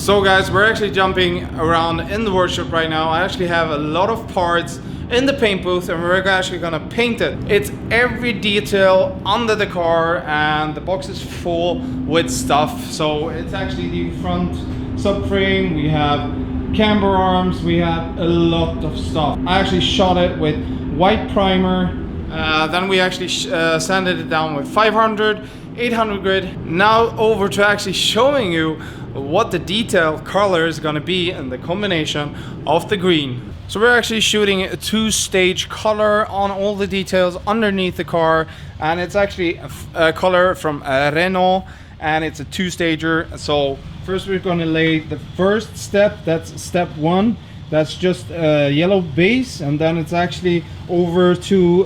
So guys, we're actually jumping around in the workshop right now. I actually have a lot of parts in the paint booth and we're actually gonna paint it. It's every detail under the car and the box is full with stuff. So it's actually the front subframe, we have camber arms, we have a lot of stuff. I actually shot it with white primer, then we actually sanded it down with 500, 800 grit. Now over to actually showing you what the detail color is going to be in the combination of the green. So we're actually shooting a two-stage color on all the details underneath the car, and it's actually a color from Renault, and it's a two-stager. So first we're going to lay the first step, that's step one. That's just a yellow base, and then it's actually over to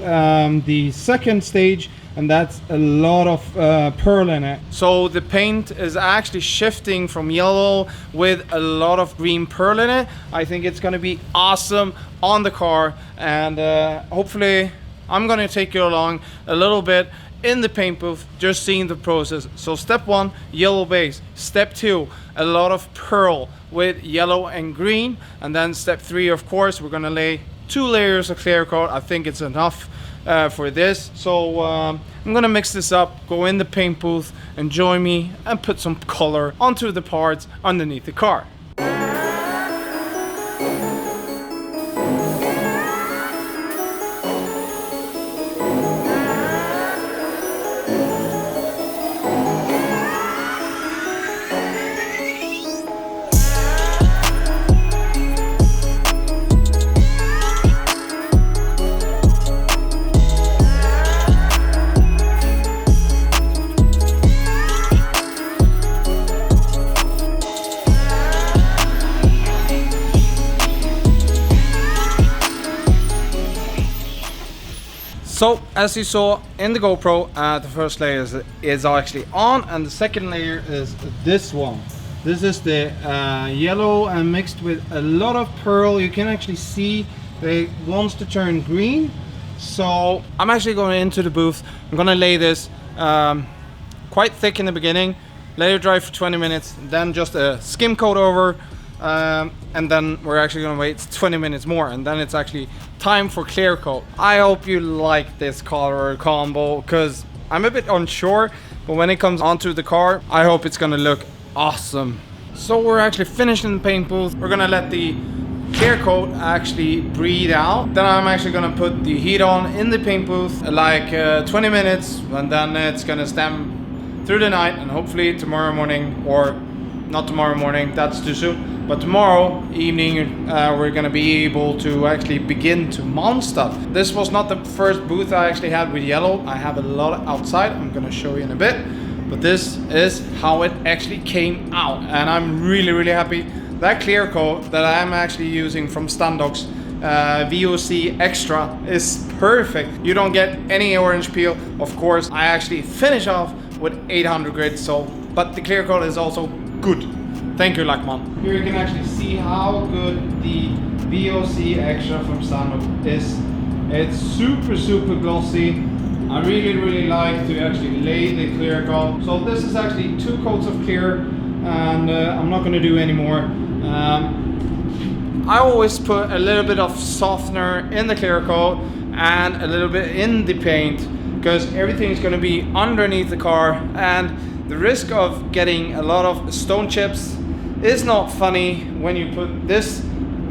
the second stage, and that's a lot of pearl in it. So the paint is actually shifting from yellow with a lot of green pearl in it. I think it's gonna be awesome on the car, and hopefully I'm gonna take you along a little bit in the paint booth, just seeing the process. So step one, yellow base. Step two, a lot of pearl with yellow and green. And then step three, of course, we're gonna lay 2 layers of clear coat. I think it's enough for this. So I'm gonna mix this up, go in the paint booth, and join me and put some color onto the parts underneath the car. So as you saw in the GoPro, the first layer is actually on, and the second layer is this one. This is the yellow and mixed with a lot of pearl. You can actually see that it wants to turn green. So I'm actually going into the booth. I'm gonna lay this quite thick in the beginning, let it dry for 20 minutes, then just a skim coat over, and then we're actually gonna wait 20 minutes more, and then it's actually time for clear coat. I hope you like this color combo, because I'm a bit unsure, but when it comes onto the car, I hope it's gonna look awesome. So we're actually finishing the paint booth. We're gonna let the clear coat actually breathe out. Then I'm actually gonna put the heat on in the paint booth like 20 minutes, and then it's gonna stem through the night, and hopefully tomorrow morning, or not tomorrow morning, that's too soon, but tomorrow evening we're gonna be able to actually begin to mount stuff. This was not the first booth I actually had with yellow. I have a lot outside, I'm gonna show you in a bit, but this is how it actually came out, and I'm really happy. That clear coat that I'm actually using from Standox VOC Extra is perfect. You don't get any orange peel. Of course, I actually finish off with 800 grit, so, but the clear coat is also good. Thank you, LACKMAN. Here you can actually see how good the VOC Extra from Standox is. It's super glossy. I really like to actually lay the clear coat. So this is actually 2 coats of clear, and I'm not gonna do any more. I always put a little bit of softener in the clear coat and a little bit in the paint, because everything is gonna be underneath the car, and the risk of getting a lot of stone chips is not funny when you put this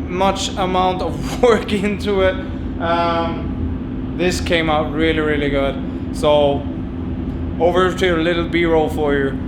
much amount of work into it. This came out really good. So over to a little B-roll for you.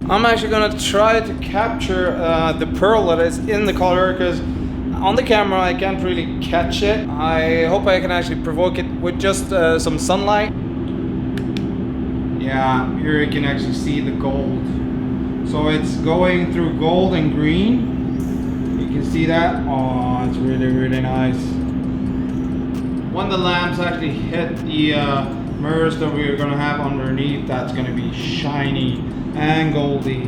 I'm actually gonna try to capture the pearl that is in the color, because on the camera I can't really catch it. I hope I can actually provoke it with just some sunlight. Yeah, here you can actually see the gold. So it's going through gold and green. You can see that. Oh, it's really, really nice. When the lamps actually hit the mirrors that we're gonna have underneath, that's gonna be shiny and goldy.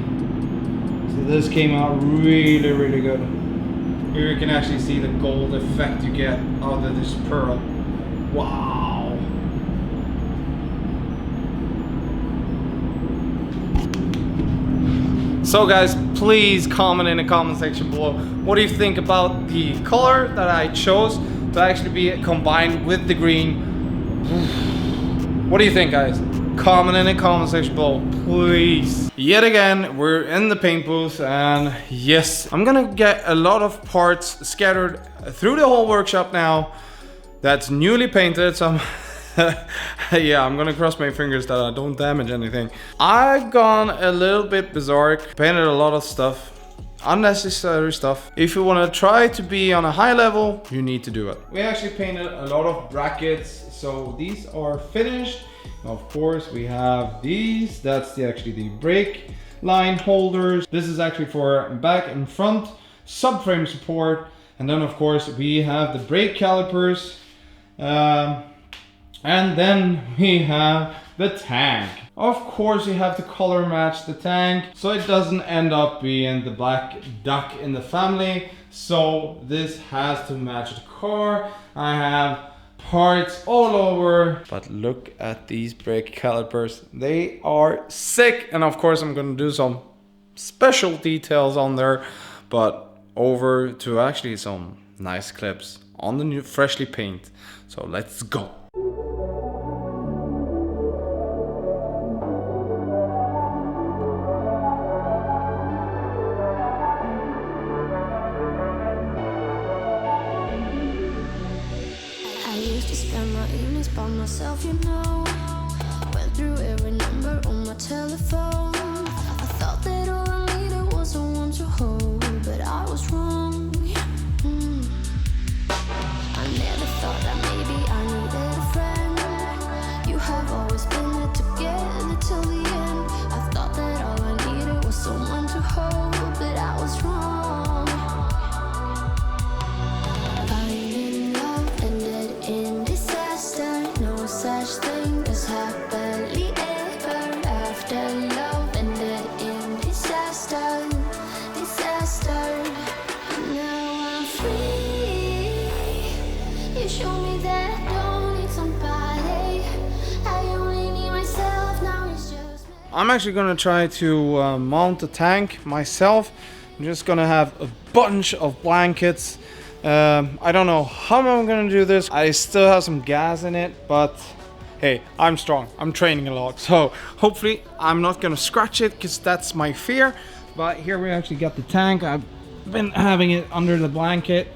So this came out really, really good. Here you can actually see the gold effect you get out of this pearl. Wow. So guys, please comment in the comment section below. What do you think about the color that I chose to actually be combined with the green? What do you think, guys? Comment in the comment section below, please. Yet again, we're in the paint booth, and yes, I'm gonna get a lot of parts scattered through the whole workshop now that's newly painted. So yeah, I'm gonna cross my fingers that I don't damage anything. I've gone a little bit berserk, painted a lot of stuff, unnecessary stuff. If you want to try to be on a high level, you need to do it. We actually painted a lot of brackets, so these are finished. Of course, we have these. That's actually the brake line holders. This is actually for back and front subframe support, and then of course we have the brake calipers. And then we have the tank. Of course, you have to color match the tank so it doesn't end up being the black duck in the family. So this has to match the car. I have parts all over. But look at these brake calipers. They are sick. And of course, I'm gonna do some special details on there. But over to actually some nice clips on the new freshly painted. So let's go. By myself, you know. Went through every number on my telephone. I thought that all I needed was someone to hold, but I was wrong. I never thought that maybe I needed a friend. You have always been there together till the end. I thought that all I needed was someone to hold, but I was wrong. Finding love ended in disaster. No such thing as happily ever after. Love ended in disaster, disaster. Now I'm free. You show me that I don't need somebody. I only need myself. Now it's just me. I'm actually gonna try to mount the tank myself. I'm just gonna have a bunch of blankets. I don't know how I'm gonna do this. I still have some gas in it, but hey, I'm strong. I'm training a lot, so hopefully I'm not gonna scratch it, because that's my fear. But here we actually got the tank. I've been having it under the blanket,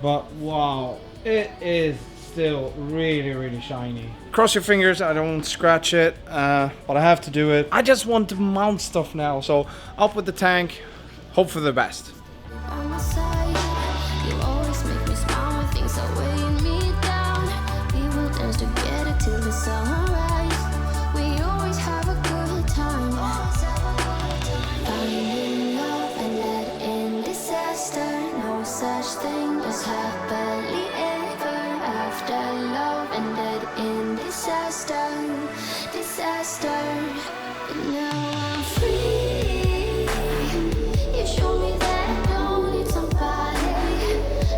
but wow, it is still really, really shiny. Cross your fingers I don't scratch it, but I have to do it. I just want to mount stuff now, so up with the tank, hope for the best. By my side, you always make me smile when things are weighing me down. We will dance together till the sunrise. We always have a good time. Finding love and let in disaster. No such thing as happily ever after. Love ended in disaster, disaster. But now I'm free. You show me that I don't need somebody.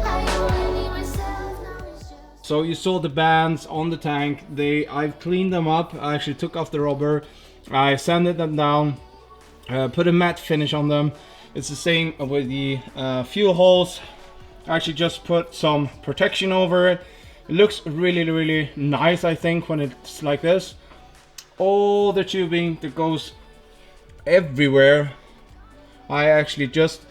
I only need myself. Now it's just. So you saw the bands on the tank. I've cleaned them up. I actually took off the rubber. I sanded them down, put a matte finish on them. It's the same with the fuel holes. I actually just put some protection over it. It looks really, really nice, I think, when it's like this. All the tubing that goes everywhere, I actually just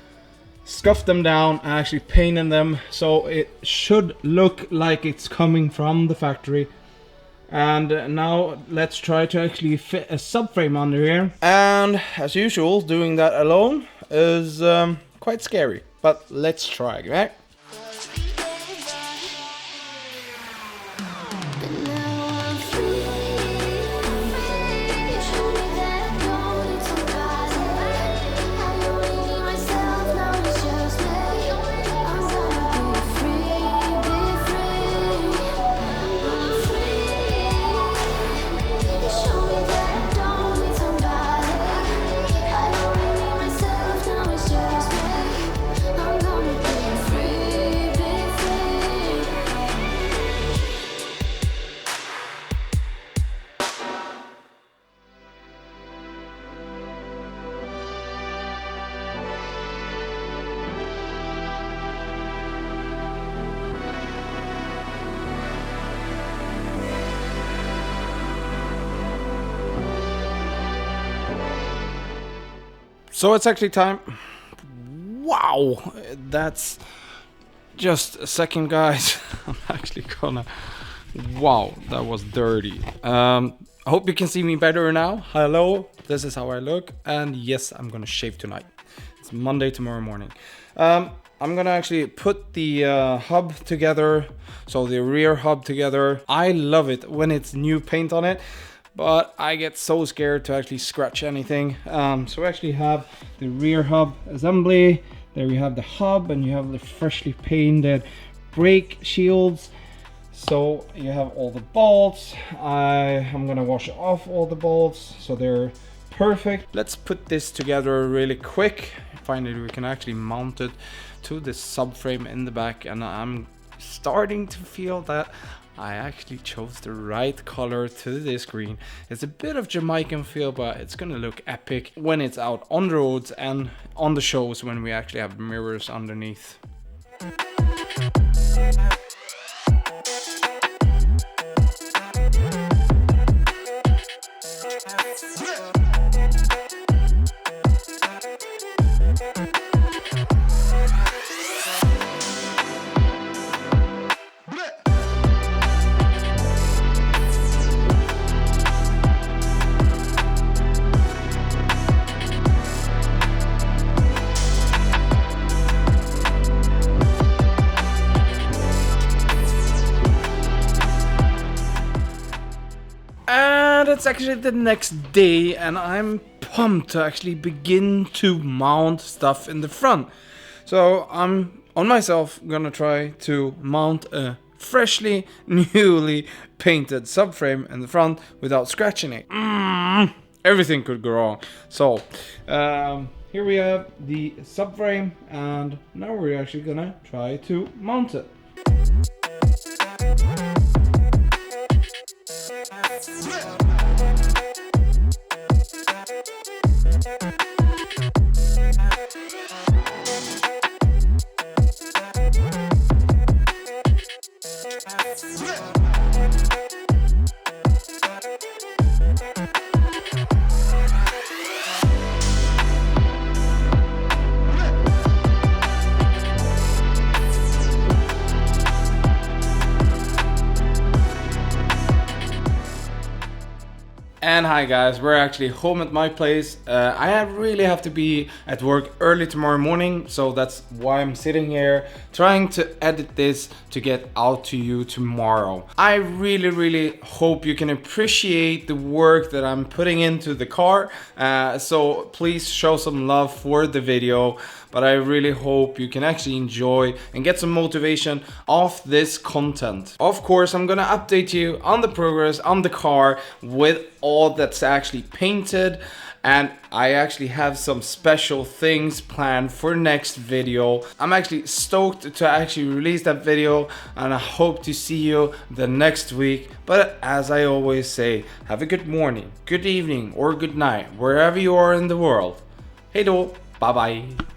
scuffed them down and actually painted them, so it should look like it's coming from the factory. And now let's try to actually fit a subframe under here. And as usual, doing that alone is quite scary, but let's try, right? So it's actually time. Wow, that's just a second, guys. I'm actually gonna, wow, that was dirty. I hope you can see me better now. Hello, this is how I look, and yes, I'm gonna shave tonight. It's Monday tomorrow morning. I'm gonna actually put the hub together, so the rear hub together. I love it when it's new paint on it, but I get so scared to actually scratch anything. So we actually have the rear hub assembly. There you have the hub, and you have the freshly painted brake shields. So you have all the bolts. I'm gonna wash off all the bolts so they're perfect. Let's put this together really quick. Finally, we can actually mount it to the subframe in the back, and I'm starting to feel that I actually chose the right color to this green. It's a bit of Jamaican feel, but it's gonna look epic when it's out on the roads and on the shows when we actually have mirrors underneath. And it's actually the next day, and I'm pumped to actually begin to mount stuff in the front. So I'm on myself gonna try to mount a freshly, newly painted subframe in the front without scratching it. Everything could go wrong. So here we have the subframe, and now we're actually gonna try to mount it. And hi guys, we're actually home at my place. I really have to be at work early tomorrow morning, so that's why I'm sitting here trying to edit this to get out to you tomorrow. I really hope you can appreciate the work that I'm putting into the car, so please show some love for the video. But I really hope you can actually enjoy and get some motivation off this content. Of course, I'm gonna update you on the progress on the car with all that's actually painted, and I actually have some special things planned for next video. I'm actually stoked to actually release that video, and I hope to see you the next week. But as I always say, have a good morning, good evening, or good night, wherever you are in the world. Hej då, bye bye.